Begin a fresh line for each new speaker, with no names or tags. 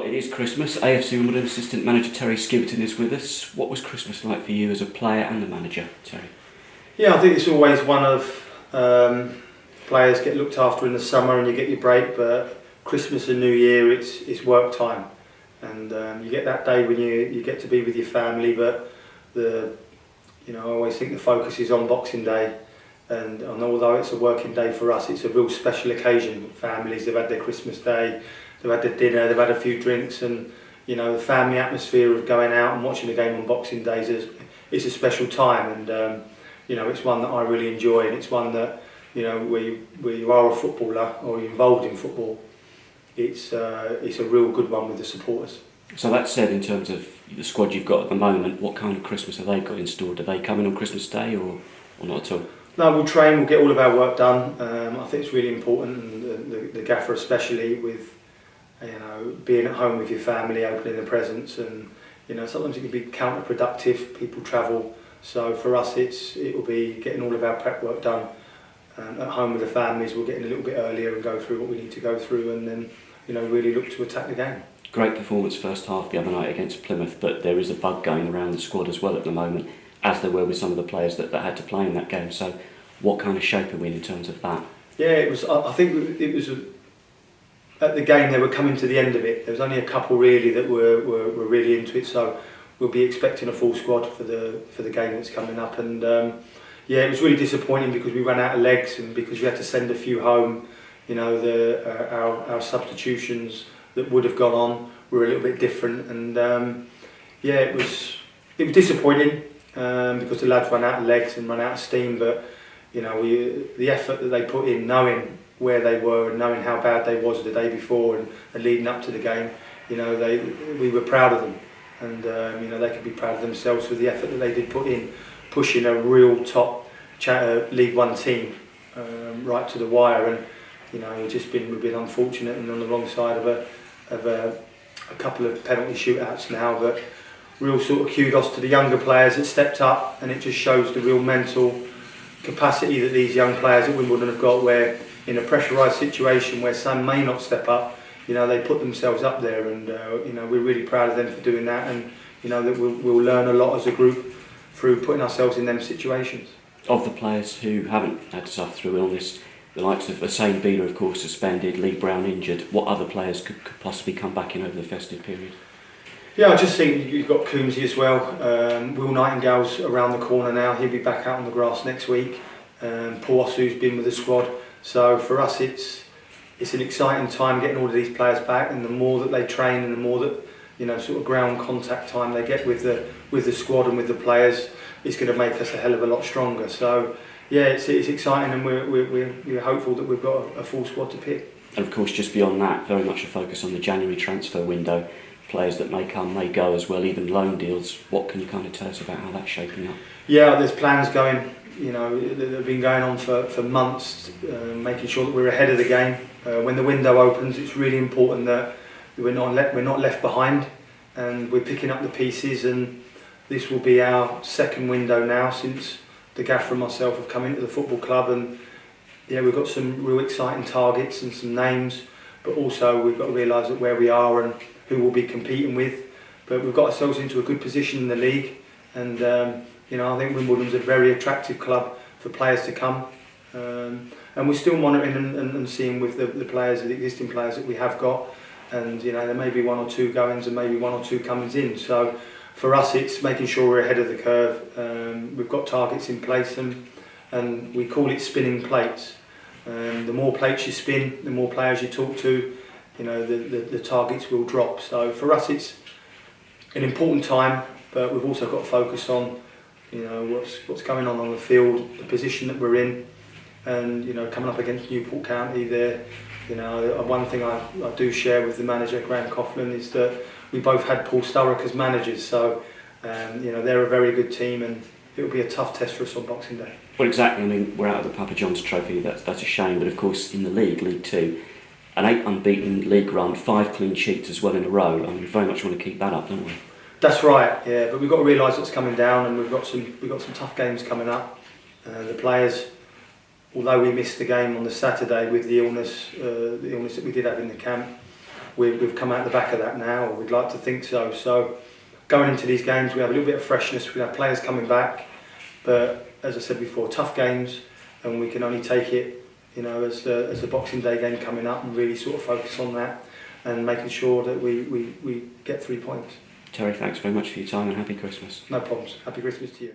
Well, it is Christmas. AFC Wimbledon assistant manager Terry Skiverton is with us. What was Christmas like for you as a player and a manager, Terry?
Yeah, I think it's always one of players get looked after in the summer and you get your break, but Christmas and New Year it's work time, and you get that day when you get to be with your family. But I always think the focus is on Boxing Day, and although it's a working day for us, it's a real special occasion. Families, they've had their Christmas day, they've had their dinner, they've had a few drinks, and the family atmosphere of going out and watching the game on Boxing Days is a special time, and it's one that I really enjoy, and it's one that where you are a footballer or you're involved in football, it's a real good one with the supporters.
So that said, in terms of the squad you've got at the moment, what kind of Christmas have they got in store? Do they come in on Christmas Day or not at all?
No, we'll train, we'll get all of our work done. I think it's really important, and the gaffer especially, with being at home with your family, opening the presents, and sometimes it can be counterproductive. People travel, so for us it will be getting all of our prep work done at home with the families. We'll get in a little bit earlier and go through what we need to go through, and then really look to attack the game.
Great performance first half the other night against Plymouth, but there is a bug going around the squad as well at the moment, as there were with some of the players that had to play in that game. So what kind of shape are we in terms of that?
Yeah, I think it was at the game they were coming to the end of it. There was only a couple really that were really into it, so we'll be expecting a full squad for the game that's coming up. And it was really disappointing because we ran out of legs, and because we had to send a few home. Our substitutions that would have gone on were a little bit different, and it was disappointing because the lads ran out of legs and ran out of steam. But the effort that they put in, knowing where they were and knowing how bad they was the day before and leading up to the game, we were proud of them, and they could be proud of themselves for the effort that they did put in, pushing a real top League One team right to the wire. And we've been unfortunate and on the wrong side of a couple of penalty shootouts now, but real sort of kudos to the younger players that stepped up, and it just shows the real mental capacity that these young players at Wimbledon have got, where in a pressurised situation where some may not step up, they put themselves up there, and we're really proud of them for doing that, and that we'll learn a lot as a group through putting ourselves in them situations.
Of the players who haven't had to suffer through illness, the likes of Usain Bieler, of course, suspended, Lee Brown injured, what other players could possibly come back in over the festive period?
Yeah, I just think you've got Coombsy as well. Will Nightingale's around the corner now, he'll be back out on the grass next week. Paul Ossu's been with the squad. So for us it's an exciting time getting all of these players back, and the more that they train and the more that sort of ground contact time they get with the squad and with the players, it's going to make us a hell of a lot stronger. So yeah, it's exciting, and we're hopeful that we've got a full squad to pick.
And of course, just beyond that, very much a focus on the January transfer window. Players that may come, may go as well, even loan deals. What can you kind of tell us about how that's shaping up? Yeah,
there's plans going, that have been going on for months, making sure that we're ahead of the game. When the window opens, it's really important that we're not left behind, and we're picking up the pieces. And this will be our second window now since the gaffer and myself have come into the football club, and we've got some real exciting targets and some names, but also we've got to realise that where we are and who we'll be competing with. But we've got ourselves into a good position in the league, and I think Wimbledon's a very attractive club for players to come, and we're still monitoring and seeing with the players, the existing players that we have got, and there may be one or two goings and maybe one or two comings in. So for us it's making sure we're ahead of the curve. We've got targets in place, and we call it spinning plates. The more plates you spin, the more players you talk to, the targets will drop. So for us it's an important time, but we've also got to focus on what's going on the field, the position that we're in, and coming up against Newport County there. One thing I do share with the manager, Graham Coughlin, is that we both had Paul Sturrock as managers, so they're a very good team, and it'll be a tough test for us on Boxing Day.
Well, exactly. I mean, we're out of the Papa John's Trophy. That's a shame. But of course, in the League Two, an 8 unbeaten league run, 5 clean sheets as well in a row. I mean, we very much want to keep that up, don't we?
That's right. Yeah, but we've got to realise it's coming down, and we've got some tough games coming up. The players, although we missed the game on the Saturday with the illness that we did have in the camp, we've come out the back of that now, or we'd like to think so. So going into these games, we have a little bit of freshness. We have players coming back, but as I said before, tough games, and we can only take it, as the Boxing Day game coming up, and really sort of focus on that and making sure that we get 3 points.
Terry, thanks very much for your time and happy Christmas.
No problems. Happy Christmas to you.